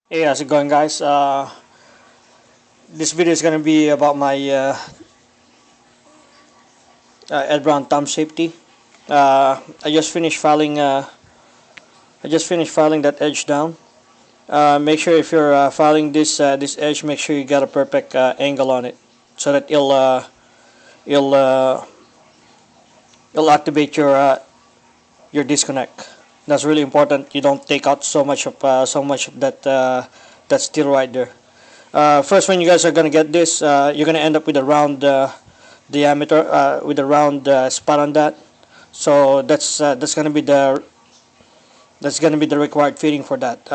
Hey, how's it going, guys? This video is gonna be about my Ed Brown thumb safety. I just finished filing. I just finished filing that edge down. Make sure if you're filing this edge, make sure you got a perfect angle on it, so that you'll uh, you'll activate your disconnect. That's really important. You don't take out so much of that steel right there. First, when you guys are gonna get this, you're gonna end up with a round diameter with a round spot on that. So that's gonna be the required fitting for that.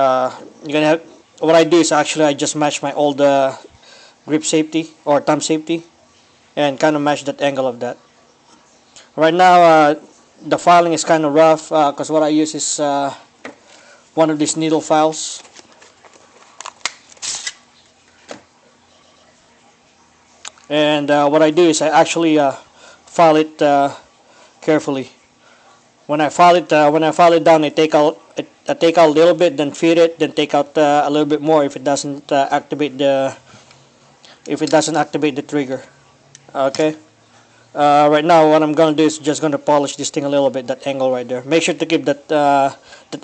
You're gonna have what I do is actually I just match my old grip safety or thumb safety and kind of match that angle of that. Right now, the filing is kind of rough because what I use is one of these needle files. And what I do is I actually file it carefully. When I file it down, I take out a little bit, then feed it, then take out a little bit more if it doesn't activate the trigger. Okay. Right now, what I'm gonna do is just gonna polish this thing a little bit. That angle right there. Make sure to keep that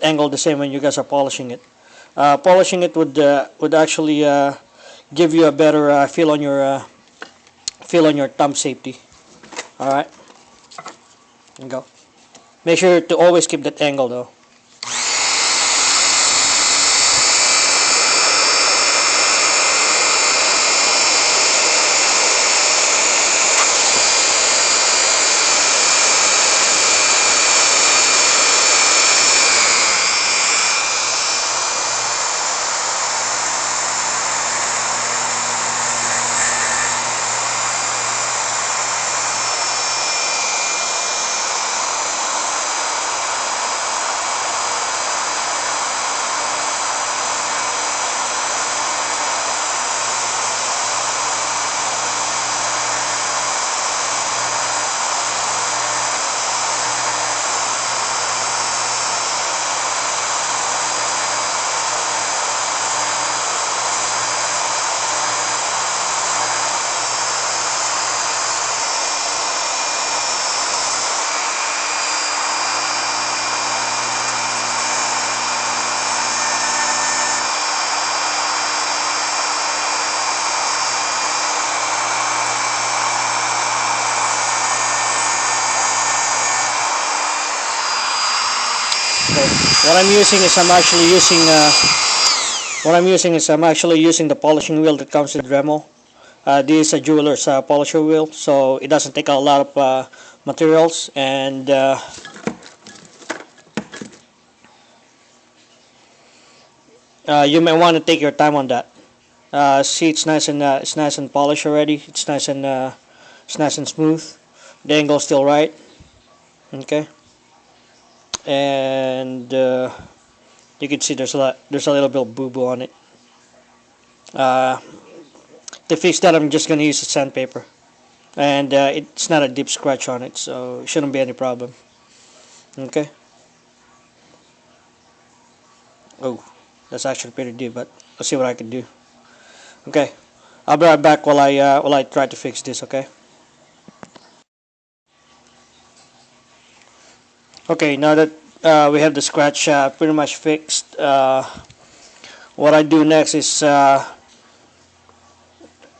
angle the same when you guys are polishing it. Polishing it would actually give you a better feel on your thumb safety. All right. And go. Make sure to always keep that angle though. Okay. What I'm using is I'm actually using the polishing wheel that comes with Dremel. This is a jeweler's polisher wheel, so it doesn't take out a lot of materials, and you may want to take your time on that. See, it's nice and polished already. It's nice and smooth. The angle's still right. Okay, and you can see there's a little bit of boo boo on it. Uh, to fix that, I'm just gonna use a sandpaper, and it's not a deep scratch on it, so it shouldn't be any problem. Okay. Oh, that's actually pretty deep, but let's see what I can do. Okay, I'll be right back while I try to fix this. Okay. Okay, now that we have the scratch pretty much fixed, what I do next is I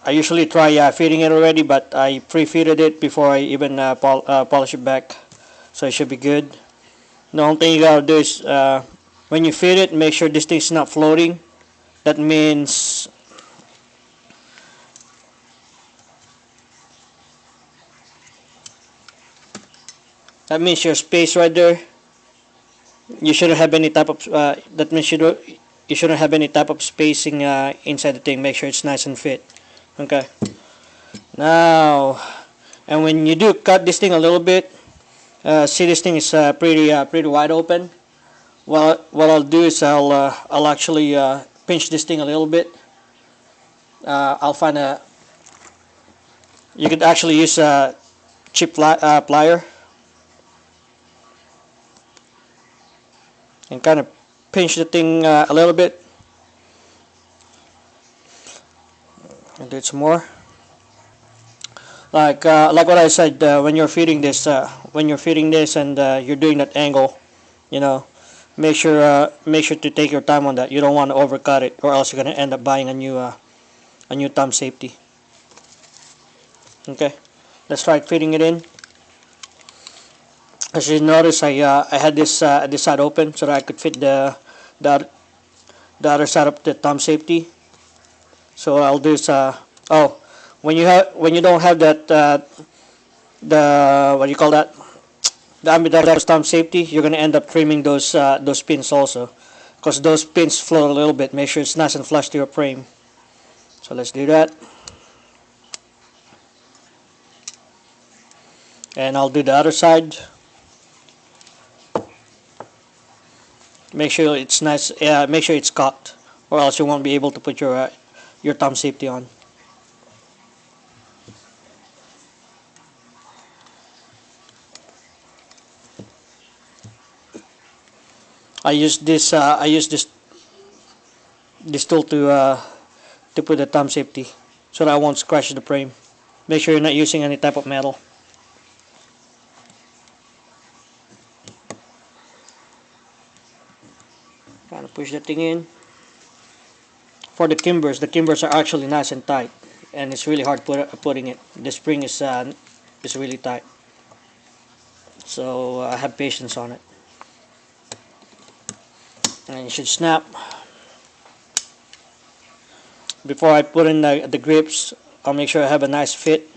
usually try feeding it already, but I pre-fitted it before I even polish it back, so it should be good. The only thing you gotta do is when you feed it, make sure this thing's not floating. That means your space right there. You shouldn't have any type of that means you shouldn't have any type of spacing inside the thing. Make sure it's nice and fit. Okay. Now, and when you do cut this thing a little bit, see this thing is pretty wide open. Well, what I'll do is I'll actually pinch this thing a little bit. I'll find a. You could actually use a cheap plier and kind of pinch the thing a little bit. And do it some more. Like what I said, when you're feeding this, and you're doing that angle, you know, make sure to take your time on that. You don't want to overcut it, or else you're gonna end up buying a new thumb safety. Okay, let's try feeding it in. As you notice, I had this side open so that I could fit the, the other side of the thumb safety. So what I'll do is oh, when you don't have that the what do you call that, the ambidextrous thumb safety, you're gonna end up trimming those pins also, because those pins float a little bit. Make sure it's nice and flush to your frame. So let's do that, and I'll do the other side. Make sure it's nice. Make sure it's cocked, or else you won't be able to put your thumb safety on. I use this tool to put the thumb safety so that I won't scratch the frame. Make sure you're not using any type of metal. Kind of push the thing in. For the kimbers are actually nice and tight, and it's really hard putting it. The spring is really tight, so I have patience on it. And it should snap. Before I put in the grips, I'll make sure I have a nice fit.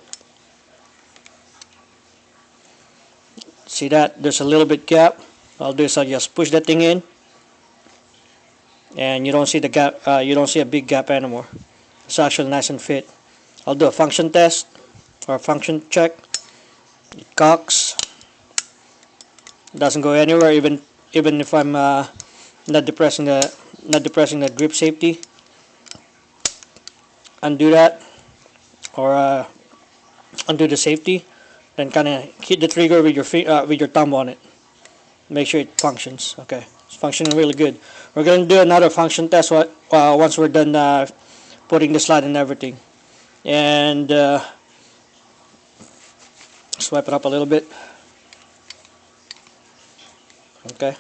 See that? There's a little bit gap. I'll do is I'll just push that thing in, and you don't see the gap. You don't see a big gap anymore. It's actually nice and fit. I'll do a function test or a function check. It cocks. Doesn't go anywhere, even if I'm not depressing the grip safety. Undo that, or undo the safety, then kind of hit the trigger with your thumb on it. Make sure it functions. Okay, it's functioning really good. We're going to do another function test once we're done putting the slide and everything. And swipe it up a little bit. Okay.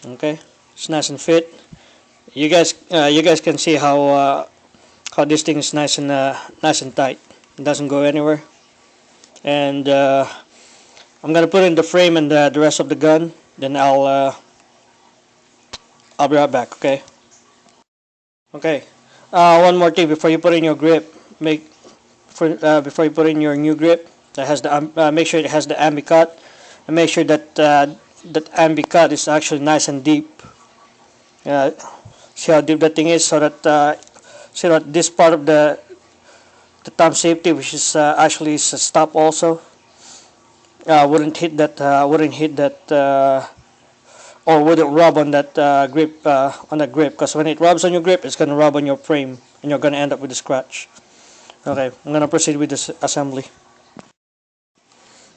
Okay, it's nice and fit. You guys can see how this thing is nice and tight. It doesn't go anywhere. And I'm gonna put in the frame and the rest of the gun. Then I'll be right back. Okay. Okay. One more thing before you put in your grip. Before you put in your new grip that has the make sure it has the ambi cut, and make sure that that ambi cut is actually nice and deep. See how deep that thing is, so that this part of the thumb safety, which is actually is a stop also, wouldn't hit that or wouldn't rub on that grip, because when it rubs on your grip, it's gonna rub on your frame, and you're gonna end up with a scratch. Okay, I'm gonna proceed with this assembly.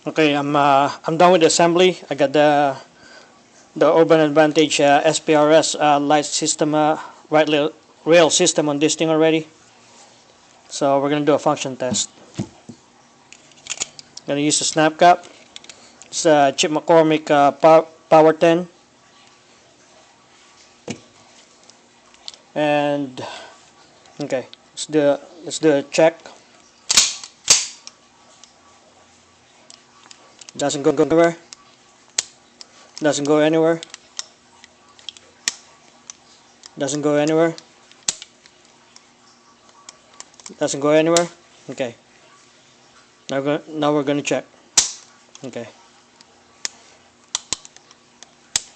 Okay, I'm done with the assembly. I got the Urban Advantage SPRS light system, rail system on this thing already. So we're gonna do a function test. Gonna use the snap cap. It's a Chip McCormick Power 10, and okay, let's do a check. Doesn't go anywhere. Doesn't go anywhere. Doesn't go anywhere. Doesn't go anywhere. Okay. Now we're gonna check. Okay.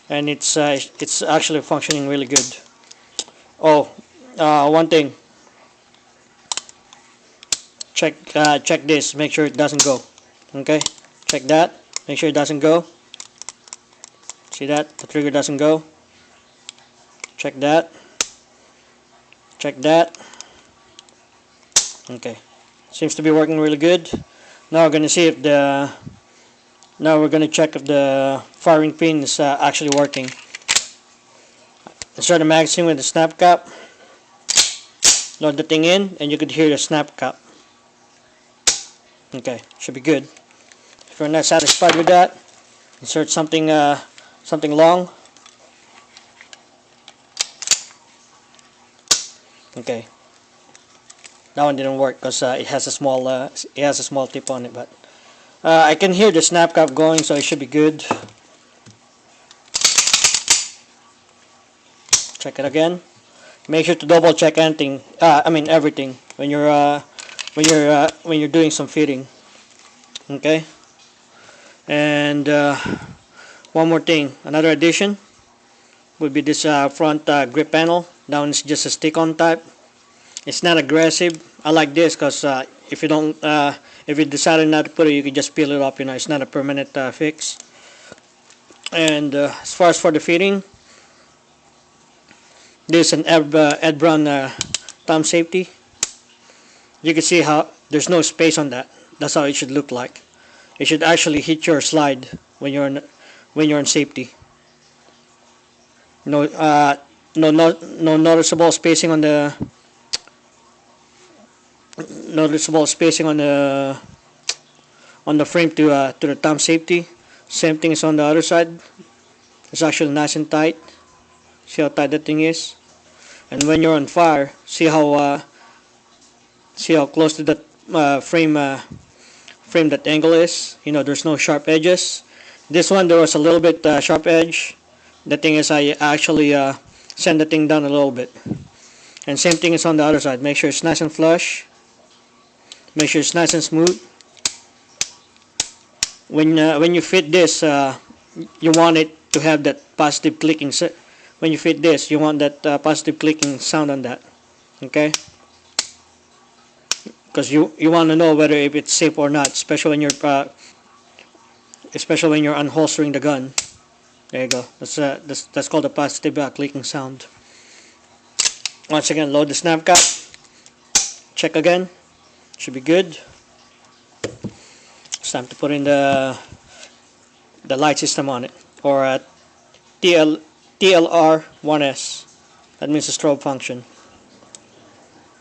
And it's actually functioning really good. Oh, one thing. Check this. Make sure it doesn't go. Okay. Check that. Make sure it doesn't go. See that? The trigger doesn't go. Check that. Check that. Okay. Seems to be working really good. Now we're gonna see if now we're gonna check if the firing pin is actually working. Insert the magazine with the snap cap. load the thing in, and you could hear the snap cap. Okay, should be good. If you're not satisfied with that, insert something something long. Okay, that one didn't work because it has a small tip on it, but I can hear the snap cap going, so it should be good. Check it again. Make sure to double check anything. Everything when you're doing some fitting. Okay. And one more thing, another addition would be this front grip panel. That one is just a stick-on type. It's not aggressive. I like this because if you decided not to put it, you can just peel it up. It's not a permanent fix. And as far as for the fitting, this is an Ed Brown thumb safety. You can see how there's no space on that. That's how it should look like. It should actually hit your slide when you're in safety. No noticeable spacing on the frame to the thumb safety. Same thing is on the other side. It's actually nice and tight. See how tight that thing is. And when you're on fire, see how close to that frame that angle is. There's no sharp edges. This one there was a little bit sharp edge. The thing is, I actually send the thing down a little bit. And same thing is on the other side. Make sure it's nice and flush. Make sure it's nice and smooth. When you fit this, you want it to have that positive clicking. When you fit this, you want that positive clicking sound on that. Okay? Because you want to know whether if it's safe or not, especially when you're unholstering the gun. There you go. That's called a positive clicking sound. Once again, load the snap cap. Check again. Should be good. It's time to put in the light system on it, or TLR1S. That means the strobe function.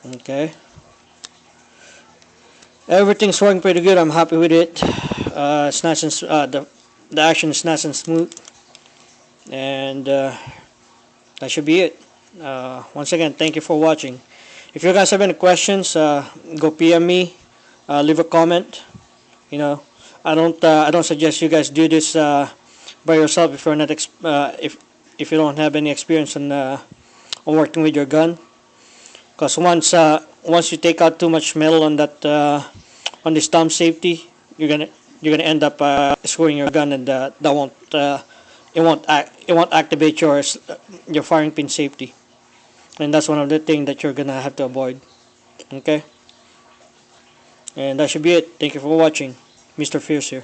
Okay. Everything's working pretty good. I'm happy with it. It's nice and the action is nice and smooth, and that should be it. Once again, thank you for watching. If you guys have any questions, go PM me. Leave a comment. I don't suggest you guys do this by yourself if you're not if you don't have any experience on working with your gun. Because once you take out too much metal on that on this thumb safety, you're gonna end up screwing your gun, and that won't activate your firing pin safety, and that's one of the things that you're gonna have to avoid. Okay, and that should be it. Thank you for watching. Mr. Fierce here.